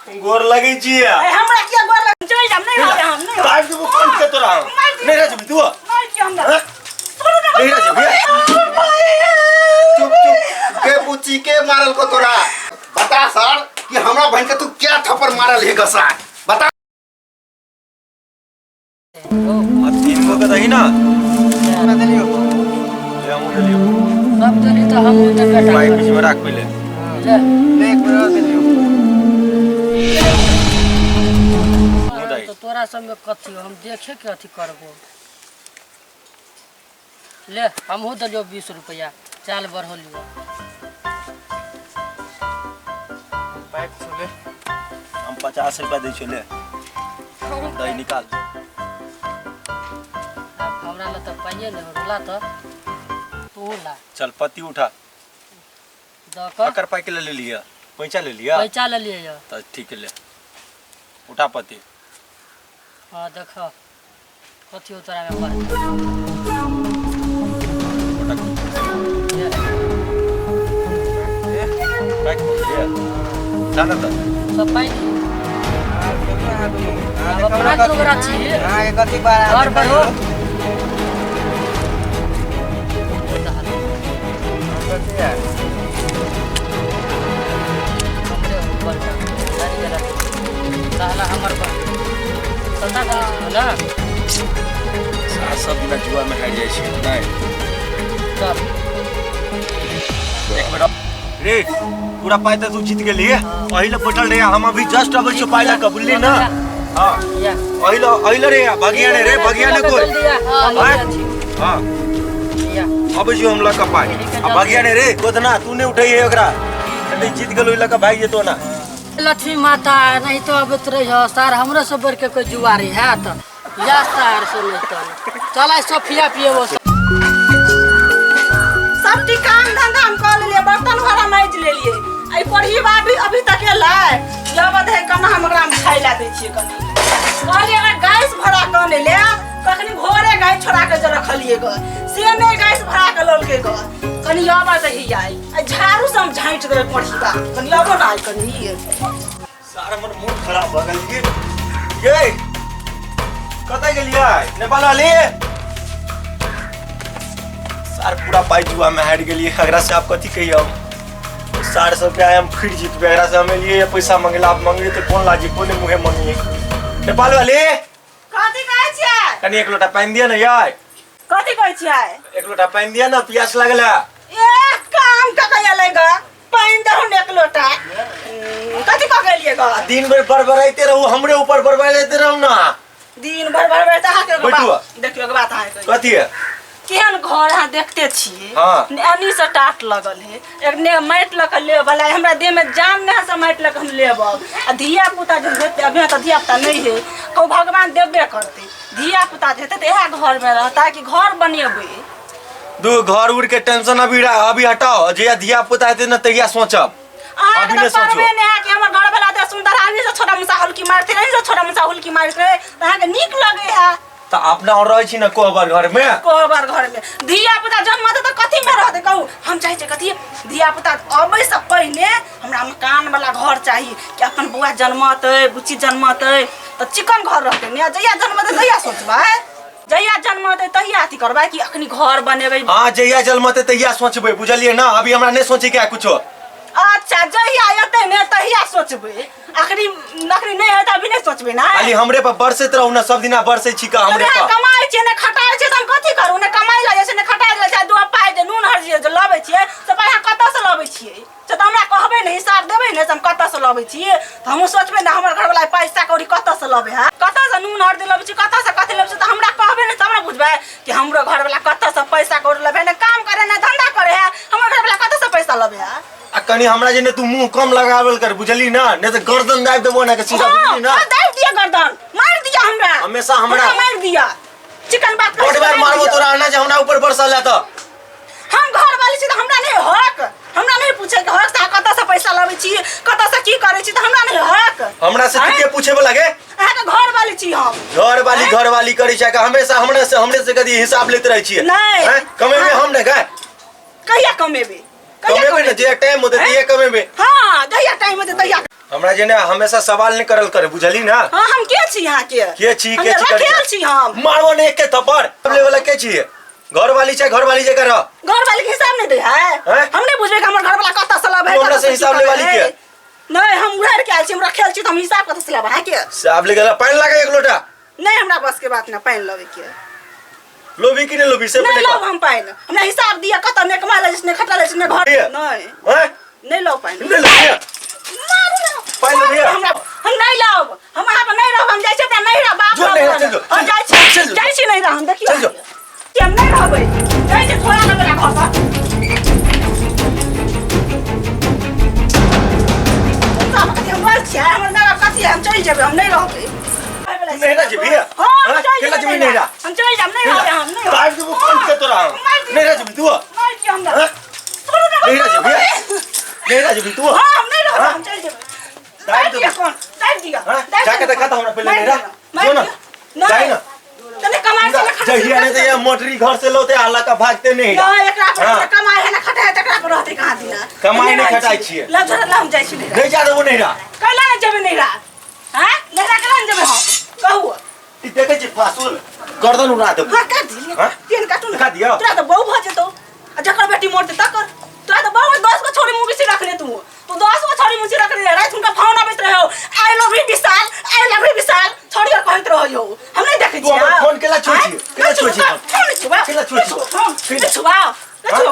गोर लगे छी हमरा किया गोर लगे चल जाम नहीं होबे हम नहीं काट के फोन के तोरा नहीं रह जबी तू नहीं कि हमरा नहीं रह जबी चुप चुप के पूछी के मारल को तोरा बता सर कि हमरा बहन के तू क्या थप्पड़ मारल है गसा बता तीन को कदही ना ना देलियो ले हम देलियो सब देली तो हम तो बेटा भाई बीच में रख पहले ले एक मिनट देलियो तो तोरा संग कथी हम देखे के अथी करबो ले हमहू दलियो 20 रुपया चाल बढ़ो लियो पाइप छोले हम 50 रुपया दे छोले दही निकाल हमरा ल त पाइए न होला त तू ला चल पत्ती उठा दकर अकर पाई के ले लिया पैसा ले लिया पैसा ले लिए तो ठीक है ले उठा पत्ती हां देख कथी तोरा में पर बैक लिया जाना था सब पाई अपना तो करा छी हां एक कथी बार और बढ़ो कथी है हमरे ऊपर का गाड़ी वाला साला हमर पर पता ना सब बिना जुआ में हार जाए छी नहीं चल एक मिनट रे पूरा पाई तो तू जीत गेली पहले बैठल रे हम अभी जस्ट अबै छ पाइला कबुल्ली ना हां या अइले रे भगिया ने कोई हां या अबै जो हम लका पाई अब भगिया ने रे कोदना तू ने उठाई एकरा कते जीत गेलो लका भाग जेतो ना लक्ष्मी माता नहीं तो अब रही हो सार हमरा सब बर के कोई जुआरी है त या सार से नहीं तो चला सोफिया पिए वो सब काम धंधा हम कर लिए बर्तन भरा माइज ले लिए आई पढ़ी बाबी अभी तक लाए जब है कना हमरा में खाइला दे छिए कनी कहले अगर गैस भरा कने ले कखनी भोरे गाय छोड़ा के ज रखलिए ग से में गैस भरा के लोल के ग कनी आवा दही आई झाड़ू से हम झाइट के पढ़ी बा कनी आवा ना कनी सारा मन मूड खराब भ गेल ये कतै गेलियै नेपाल वाले सार पूरा पाई जुआ में हार गेलियै एकरा से आप कथि कहियो 400 रुपया हम फिर जीतबे एकरा से हमें लिए पैसा मांगला आप मांगिए तो कोन लाजी कोने मुहे मांगिए नेपाल वाले कथि कहै छियै कनी एक लोटा पानी दिया ना यार कथि कहै छियै एक लोटा पानी दिया ना प्यास लागला एक काम का कया लेगा पानी दहु एक लोटा कथि क गेलिए ग दिन भर बरबराइते रहू हमरे ऊपर बरबराइते रहू ना दिन भर बरबराइते हा के बैठुआ देखियो के बात है कथि है केहन घर हां देखते छिए हां अनी से टाट लगल है एक ने माइट लक ले वाला हमरा देह में जान ने से माइट लक हम लेब आ धिया पुता जो देते अभी तो धिया पुता नहीं है को भगवान देबे करते धिया पुता देते तो यह घर में रहता कि घर बनेबे दू घर उड़ के टेंशन अभी हटाओ जे धिया पुता हेते न तहिया सोचब अभी ने सोचो ने कि हमर घर वाला दे सुंदर आदमी से छोटा मुसा हुलकी मारते नहीं से छोटा मुसा हुलकी मार के तहां के नीक लगे है त अपना और रहै छी न कोबर घर में धिया पुता जन्मते त कथि में रहते कहू हम चाहे छै कथि धिया पुता अबै से पहिले हमरा मकान वाला घर चाहिए कि अपन बुआ जन्मते बुच्ची जन्मते त चिकन घर रहते ने जइया जन्मते तहिया सोचबै जइया जन्मते तहिया अथि करबै कि अखनी घर बनेबै हां जइया जन्मते तहिया सोचबै बुझलिए ना अभी हमरा नै सोचे के कुछो अच्छा जइया आयते ने तहिया सोचबै आखरी नखरी नहीं है त अभी नहीं सोचबे ना खाली हमरे पर बरसत रहू ना सब दिना बरसे छी का हमरे पर कमाई छै ने खटाई छै त हम कथि करू ने कमाई लागे छै ने खटाई लागे छै दो पाई जे नून हर जे लबै छियै से पाई कत्ता से लबै छियै से त हमरा कहबे ने हिसाब देबै ने से हम कत्ता से लबै छियै त हम सोचबे ना हमर घर वाला पैसा कौड़ी कत्ता से लबै है कत्ता से नून हर लबै छी कत्ता से कथि लबै छी त हमरा कहबे ने त हमरा बुझबै कि हमरो घर वाला कत्ता से पैसा कौड़ी लबै ने काम करे ने धंधा करे है हमर घर वाला कत्ता से पैसा लबै है आ कनी हमरा जे ने तू मुंह कम लगावल कर बुझली ना ने त गर्दन दाब देबो ना के सीधा बुझली ना दाब दिया गर्दन मार दिया हमरा हमेशा हमरा मार दिया चिकन बात बड़ बार मारबो तोरा आना जे हमरा ऊपर बरसला त हम घर वाली छी त हमरा नहीं हक हमरा नहीं पूछे के हक ता कत्ता से पैसा लबै छी कत्ता से की करे छी त हमरा नहीं हक हमरा से के पूछे वाला गे अहाँ के घर वाली छी हम घर वाली करी छै का हमेशा हमरे से कदी हिसाब लेते रहै छी नहीं कमेबे हम ने गा कहिया कमेबे कमेबे ने जे टाइम होते ये कमेबे हां जहिया टाइम होते तहिया हमरा जेने हमेशा सवाल नहीं करल करे बुझली ना। हां हम के छी यहाँ के छी हम रखेल छी हम मारबो ने एक के थप्पड़ ले वाला के छी घर वाली जे कर घर वाली के हिसाब नहीं दे है हम नहीं बुझबे कि हमर घर वाला कत से लाभ है हमरा से हिसाब ले वाली के नहीं हम उड़ार के आल छी हम रखेल छी त हम हिसाब कत से लाभ है के साहब ले गला पानी लागे एक लोटा नहीं हमरा बस के बात ना पानी लगे के लोभी की ने लोभी से नहीं लो हम पानी हमरा हिसाब दिया कत ने कमाला जिसने खटाले जिसने घर नहीं हैं नहीं लो पानी नहीं लो पानी लो भैया हम नहीं लाओ हम वहां पर नहीं रहो हम जाय छै नहीं रह बाप हम जाय छी नहीं रह हम देखियो चल जो हम नहीं रहबै जाय छै थोड़ा ना मेरा घर पर हम कथि हम बोल छियै हमर मेरा कथि हम चल जेबै हम नहीं रहबै नहीं ना जी भैया हां केला जी नहीं रहा हम चल जाब नहीं रहबै हम नहीं टाइम जो कौन के तो रहा नहीं रहा जी तू नहीं कि हम नहीं रहा जी भैया नहीं रहा जी तू हां हम नहीं रहबै हम चल जेबै टाइम तो कौन टाइम दिया जाके देखा था हमरा पहले नहीं रहा जो ना जाए ना तने कमाई से खटा जहिया ने तो ये मोटरी घर से लोते आला का भागते नहीं ना एकरा पर कमाई है ना खटा है तकरा पर रहते कहां दिना कमाई नहीं खटाई छिए लब झड़ लब जाय छी नहीं जा वो नहीं रहा कैला न जेबे नहीं रहा हैं नहीं रहा कैला न जेबे हम कहू ई देखे छी फासुल गर्दन उड़ा दे हां काट दिए तीन काटू काट दियो तोरा तो बहु भ जेतो जकर बेटी मोरते तकर तोरा तो बहु 10 को छोरी मुंगी से रख ले तू 10 को छोरी मुंगी रख ले रात उनका फोन आबैत रहो आई लव यू विशाल छोड़ी और कहत रहो हम नहीं देखे छी फोन केला छोची केला छोची फिर छुआ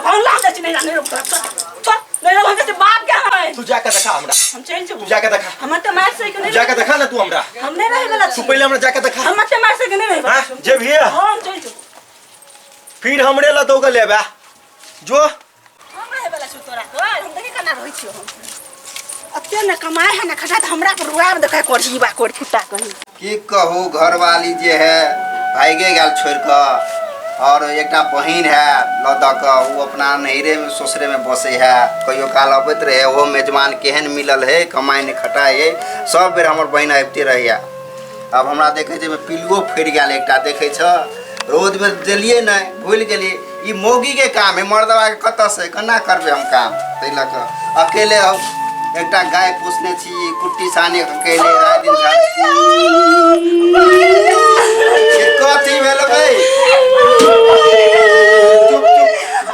फोन ला दे नहीं नहीं नहीं हम तो बाप क्या है तू जाके देखा हमरा हम चल जेबो जाके देखा हम तो मार से के नहीं जाके देखा ना तू हमरा हम नहीं रहे वाला तू पहले हमरा जाके देखा हम तो मार से के नहीं रहे हां जे भैया हम चल जेबो फिर हमरे ला दोगे लेबा जो हम रहे वाला छु तोरा तो हम देखे कना रहै छियो हम अते न कमाए है न खटा त हमरा पर रुआब देखै कोठी बा कोठी फुटा कहीं की कहू घरवाली जे है भागे गेल छोड़ के और एकटा बहिन है लौदा का वो अपना नहरे में ससुरे में बसे है कहियो काल अबैत रहे वो मेजबान केहन मिलल है कमाई ने खटाई है सब बेर हमर बहिन आबिते रहैया अब हमरा देखे छै में पिलुओ फड़ गेल एकटा देखे छ रोज में देलिए नहीं भूल गेलिए ई मौगी के काम है मर्दवा के कत से केना करबे हम काम तै लक अकेले हम एकटा गाय पोसने छी कुट्टी साने अकेले रात दिन कथी भेल बे चुप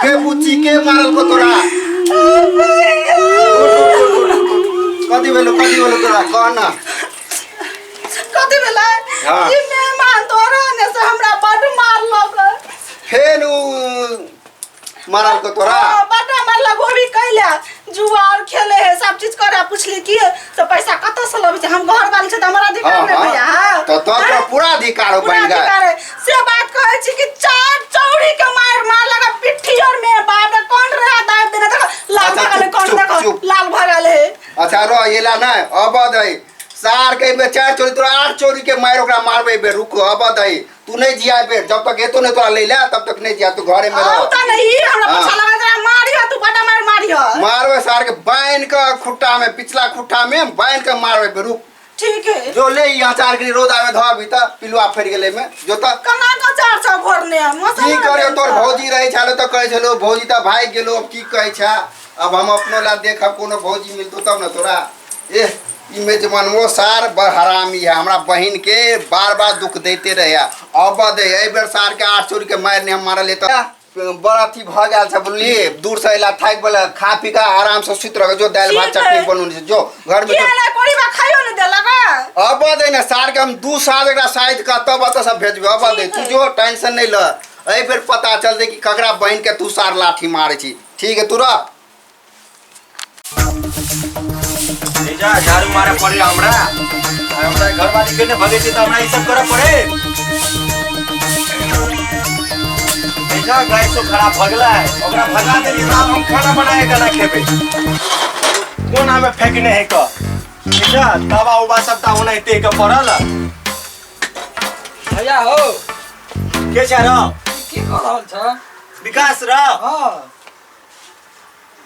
के बुच्ची के मारल को तोरा कथी भेल तोरा कह ना कथी भेलै ई मेहमान तोरा ने से हमरा बड मारलक फेन मारल को तोरा बड मारलक गोरी कैला जुआर खेले है सब चीज करा पूछली कि तो पैसा कत से लबे छै हम घर वाली छै त हमरा अधिकार नै भैया तो पूरा अधिकार हो बन गया से बात कहै छी कि चार चौड़ी के मार लगा पिट्ठी और में बाप कौन रहा दाब देना था लाल भगल कौन देखो लाल भगल है अच्छा रो येला ना अब दई सार के में चार चोरी तोरा 8 चोरी के मार ओकरा मारबे बे रुको अब दई तू नहीं जिया बे जब तक एतो नहीं तोरा ले ले तब तक नहीं जिया तू घरे में रह त नहीं हमरा पैसा लगा तेरा मारियो तू बड़ा मारियो मारबे सार के बाइन के खुट्टा में पिछला खुट्टा में बाइन के मारबे बे रुक ठीक है जो ले यहाँ चार के रोदा में धोबी त पिलुआ फड़ गेले में जो त कना का 400 घोरने की करे तोर भौजी रही छालो त कहै छलो भौजी त भाग गेलो अब की कहै छ अब हम अपनो ला देखब कोनो भौजी मिलतो तब न तोरा ए ई मेजबान वो सार बड़ हरामी है हमरा बहिन के बार-बार दुख देते रहे अब दे ए बेर सार के 8 चोरी के मारने हम मारले त बड़ा थी भ गेल छ बोलली दूर से इला थाक बोले खा पी का आराम से सुत रह जो दाल भात चटनी बनून जो घर में केला कोरी बा खाइयो न देलगा अब दे ना सार के हम 2 साल एकरा शायद का तब त सब भेजबे अब दे तू जो टेंशन नहीं ल ए बेर पता चल दे कि ककरा बहिन के तू सार लाठी मारे छी ठीक है तू रह जा झाड़ू मारे पड़े हमरा घर वाली के ने भगे छी त हमरा ई सब करे पड़े जा गाय तो खराब भगला है ओकरा भगा देली साहब हम खाना बनाएगा ना खेबे कोन हमें फेंकने है का अच्छा दवा उबा सब ता होना ते के पड़ल भैया हो के छ र की कर रहल छ विकास र हां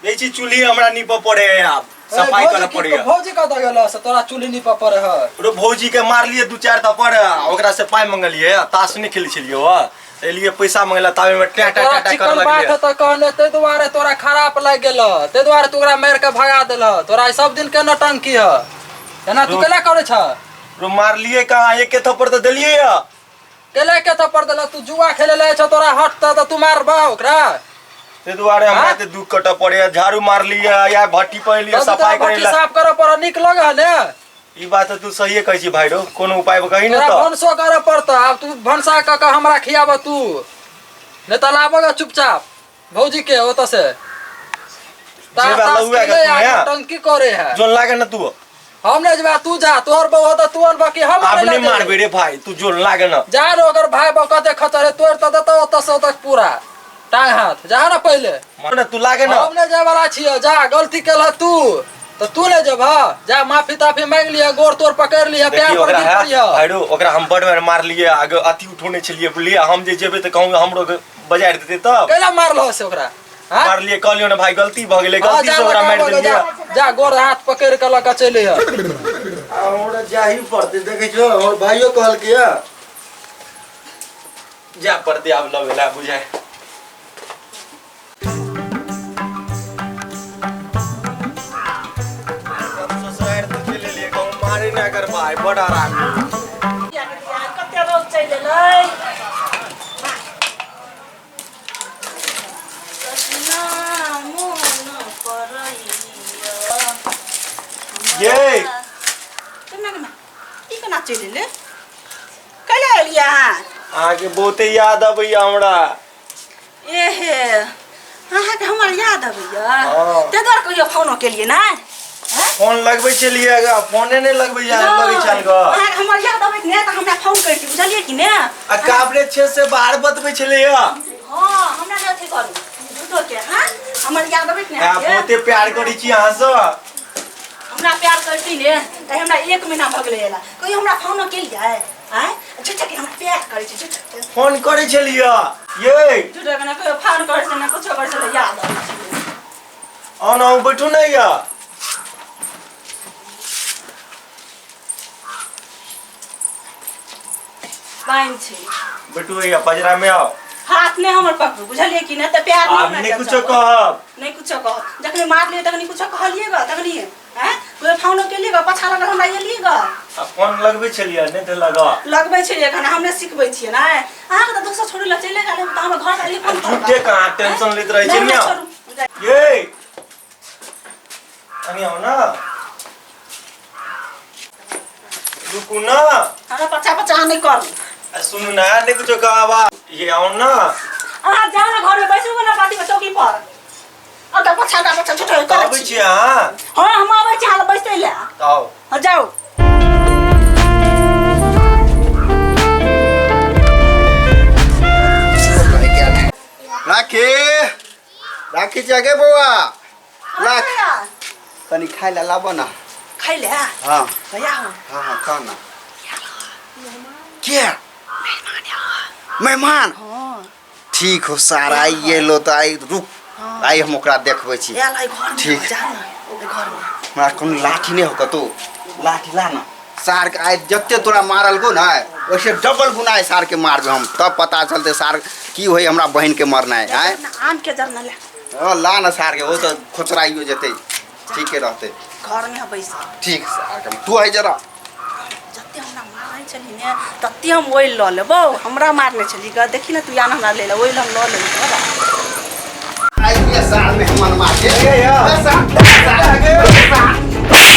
बेची चूल्ही हमरा नीप पड़े अब सफाई करे पड़े भौजी का दगला से तोरा चूल्ही नीप पड़े है रो भौजी के मार लिए 2-4 थप्पड़ ओकरा से पाई मंगलिए ताश नहीं खेल छलियो एलिए पैसा मंगला तावे में टाटा कर लगलिए बात त कहले ते दुआरे तोरा खराब लाग गेल ते दुआरे तोरा मार के भगा देल तोरा सब दिन के नटंकी है एना तू केला करे छ रो मारलिए कहाँ एक के थप्पड़ तो दिलिए या केला के थप्पड़ देला तू जुआ खेले ले छ तोरा हट त तू मारबा ओकरा ते दुआरे हमरा हाँ? ते दुख कट पड़े झाड़ू मार लिया या भट्टी पहन लिया सफाई करे ला साफ करे पर निक लग ने ई बात तो तू सही कहि छी भाई रो कोनो उपाय कहि न तोरा तो भनसो करे पड़ता अब तू भनसा का हमरा खियाब तू ने त लाबगा चुपचाप भौजी के होत से जेबा लउआ के तू है टंकी करे है जोन लागे न तू हम ने जबा तू जा तोर बहू होता तू अन बाकी हम अपने मारबे रे भाई तू जोन लागे न जा रो अगर भाई बकते खतरे तोर त देता ओत से तक पूरा टांग हाथ जा ना पहले मन तू लागे न हमने जे वाला छियो जा गलती केला तू तो तू ले जब जा माफी ताफी मांग लिया गोर तोर पकड़ लिया प्यार पर गिर पड़िया भाई रो ओकरा हम बड़ में मार लिए आगे अति उठोने छलिए बोलिए हम जे जेबे त कहूं हमरो बजाय देते तब केला मारलो से ओकरा हां मार लिए कहलियो न भाई गलती भ गेले गलती से ओकरा मार देलिए जा गोर हाथ पकड़ के लगा चले है हमरा जाही पड़ते देखे छो हमर भाइयो कहल किया जा पड़ते अब लवेला बुझाए ससुराल तो चले लिए कहूं मारे ना कर भाई बड़ा राग कते रोज चलि एलै सजना मोन परैया ये ई केना चलि एलै कैले एलियै अहाँ आगे बहुते याद अबैया हमरा एहे अहाँके हमर याद अबैया हाँ। ते दुआरे कहियो फोनो केलियै नै फोन लगबै छलिए गा फोने नै लगबै जा लगै छल ग अहाँके हमर याद अबैत नै त हमरा फोन करती बुझलियै कि नै आ काबरे छे से बाहर बतबै छलिए हां हमरा नै अथी करू झूठो के हां हमर याद अबैत नै आ बहुते प्यार करै छी अहाँ से हमरा प्यार करती ने त हमरा 1 महीना भ गेलै एला कहियो हमरा फोनो केलियै हैं झूठो के हमरा प्यार करै छी झूठो के फोन करै छलिए ये झूठो के ना कहियो फोन करै छै ना कुछो करै छै याद अबै छै आना बैठू नै या पाइन छै बैठू या पजरा में आओ हाथ ने हमर पकड़ू बुझलियै कि नै त प्यार आप नहीं कुछ कहब नहीं कुछ कह जखनी मार लिए तखनी कुछ कहलिए ग तखनी हैं कोई फोनो के लिए ग पछा लग हमरा एलिए ग आ फोन लगबै छलिए नै त लगा लगबै छै एखन हमने सिखबै छियै नै अहाँ के त दोसर छोड़ी ल चले गेलै त हमर घर वाली फोन झूठे कहाँ टेंशन लेत रहै छै ने ये अनि आओ ना रुकू ना हमरा पछा पछा नहीं करू सुनू ना नहीं कुछ कहबा ये आओ ना अहाँ जाओ ना घर में बैसू ना पार्टी के चौकी पर अब त पछा झूठो कर आबै छी हां हां हम आबै छी हाल बैसते ले आओ हां जाओ राखी राखी जगे बौआ लाख तनी खाइ ला लाबो ना खाइ ले हाँ भैया हो हाँ खाओ ना क्या मेहमान हां ठीक हो सारा ये लो तो आई रुक आई हम ओकरा देखबै छी या लाई घर में ठीक। जा ना ओके घर में हमरा कोनो लाठी नहीं हो कतो लाठी ला ना सार के आई जत्ते तोरा मारल को ना वैसे डबल गुना है सार के मारबे हम तब पता चलते सार की होई हमरा बहन के मरना है हैं आम के जर न ले ओ ला ना सार के वो तो खोचराइयो जते ठीक रहते घर में बैस ठीक सार के तू आई जरा जत्ते हमरा मारै छली ने तत्ते हम ओइ ल लेबो हमरा मारने छली ग देखि न तू यान हमरा ले ले ओइ हम ल लेबो आई ये सार में हमन मार के ये या सार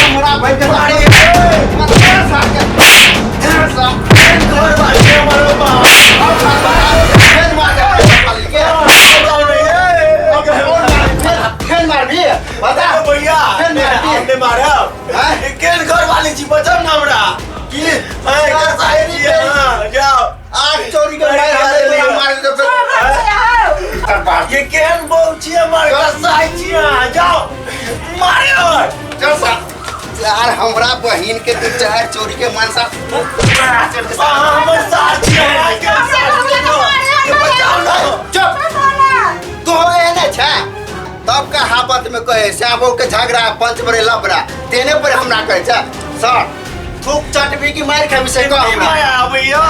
हमरा भाई के मारे सार के सार घर वाले मारो बा बता भैया हमने मारा हैं? केन घर वाले जी बचम ना हमरा की कैसा जी हां जाओ आग चोरी के मार दे फिर ये केन बहु छी हमर कैसा जी जाओ मारे और जैसा यार हमरा बहन के तू चाहे चोरी के मनसा हमर साथ छी बचाओ ना चुप तो एने छा तब का हाबत में कहे श्यामो के झगड़ा पंच बरे लबड़ा तेने पर हमरा कहे छा सर थूक चटबी की मार खाबी से कह हमरा भैया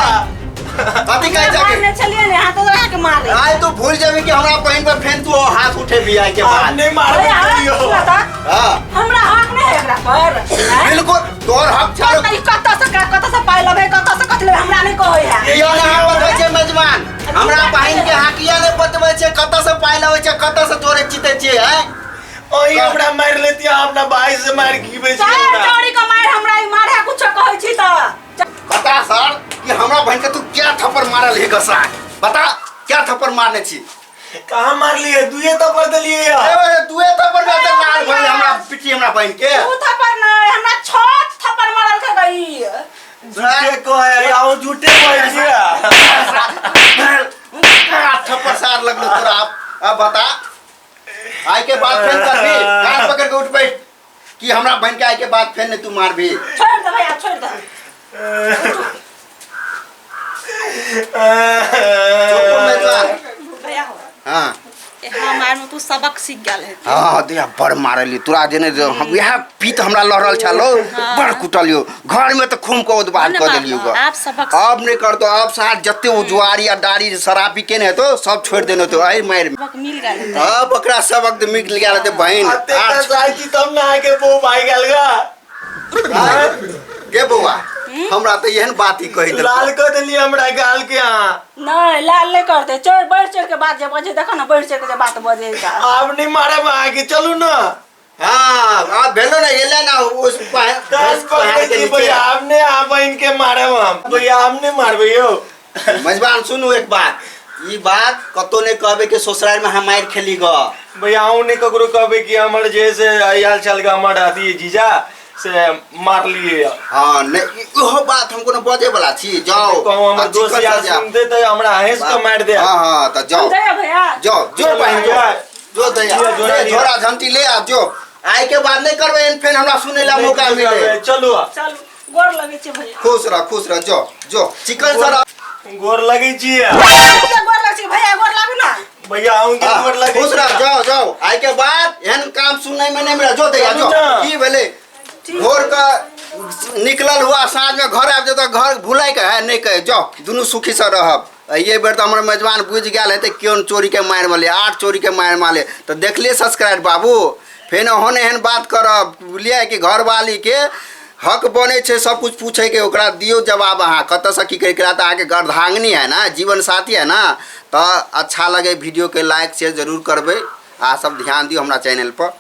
कथी कहे जाके मारने चलिए ने हाथ लगा के मारे आय तू भूल जाबी कि हमरा बहन पर फेन तू हाथ उठे भी आय के आप बाद नहीं मार अरे हाँ, दियो बता, हां हमरा हक नहीं है एकरा पर हैं? बिल्कुल तोर हक छाड़ो कत से पाइ लबे कत से कथले हमरा नहीं कहै है यो ना बतबै छै मेजबान हमरा बहन के हाकिया ने बतबै छै कत से पाइ लबै छै कत से तोरे चिते छै हैं ओही हमरा मार लेती अपना भाई से मार की बेच चाहे चोरी का मार हमरा ई मारे कुछ कहै छी त बता सर कि हमरा बहन के तू क्या थप्पड़ मारल है गसा बता क्या थप्पड़ मारने छी कहां मार लिए दुए तो कर दिए यार ए तूए थप्पड़ में तो लाल भइल हमरा पिटी हमरा बहन के तू थप्पड़ नहीं हमरा 6 थप्पड़ मारल के गई झूठे को है आओ झूठे बोल दिया थप्पड़ सार लगलो तोरा अब बता आय के बाद फेन करबी कान पकड़ के उठ बैठ कि हमरा बहन के आय के बाद फेन तू मारबी छोड़ दे भैया छोड़ दे चुप मेजबान भैया हो हां हमार में तू सबक सीख गेल है हां दिया बड़ मारली तोरा जेने हम यह पीत हमरा लहरल छलो बड़ कुटलियो घर में तो खूम को उदबाद कर देलियो ग आप सबक अब नहीं कर दो अब साथ जत्ते उजुआरी या दाढ़ी शराबी केने तो सब छोड़ देने तो आई मार सबक मिल गेल अब ओकरा सब वक्त मिल गेल ते बहन अते का साची तब ना आके वो भाई गलगा के बउआ हमरा तो एहन बात ही कहि दे लाल कर दिली हमरा गाल के हां नहीं लाल नहीं करते चढ़ बढ़ चढ़ के बात जब बजे देखो ना बढ़ चढ़ के बात बजेगा आप नहीं मारे भाई के चलू ना हां अब भेलो ना एले ना उस कस पकड़ के भैया आपने आप इनके मारे हम भैया आपने मार भैया मजबान सुनू एक बात ई बात कतो ने कहबे के ससुराल में हम मार खेली ग भैया आऊ ने ककरो कहबे कि हमर जैसे आयल चल गा हमर आदि जीजा से मार लिए हां नहीं ओहो बात हमको न बजे वाला छी जाओ कहूं हमर दोस्त यार सुनते तो हमरा हेस के मार दे हां हां तो जाओ जय भैया जाओ जो बहन जो दया झोरा झंटी ले आ जो आय के बाद नहीं करबे फेन हमरा सुने ला मौका मिले चलो चल गोर लगे छे भैया खुश रह जो चिकन सर गोर लगे छी गोर लगे छे भैया गोर लागू ना भैया आऊं के गोर लगे खुश रह जाओ आय के बाद एहन काम सुनने में नहीं मिला जो दया जो की भेले भोर का निकलल हुआ साँझ में घर आब जब घर भुलाई के है नहीं कहे जाओ दुनू सुखी से रहब ये बेर तो हमारे मेजबान बुझ गया है क्यों चोरी के मार माले 8 चोरी के मार माले तो देख लिए सब्सक्राइब बाबू फेन होने एहन बात करब बुझलिए कि घर वाली के हक बने छे सब कुछ पूछे के ओकरा दियो जवाब अहाँ कत से की करा तो आके गर्धांगनी है ना जीवन साथी है ना तो अच्छा लगे वीडियो के लाइक शेयर जरूर करबे आ सब ध्यान दियो हमारा चैनल पर।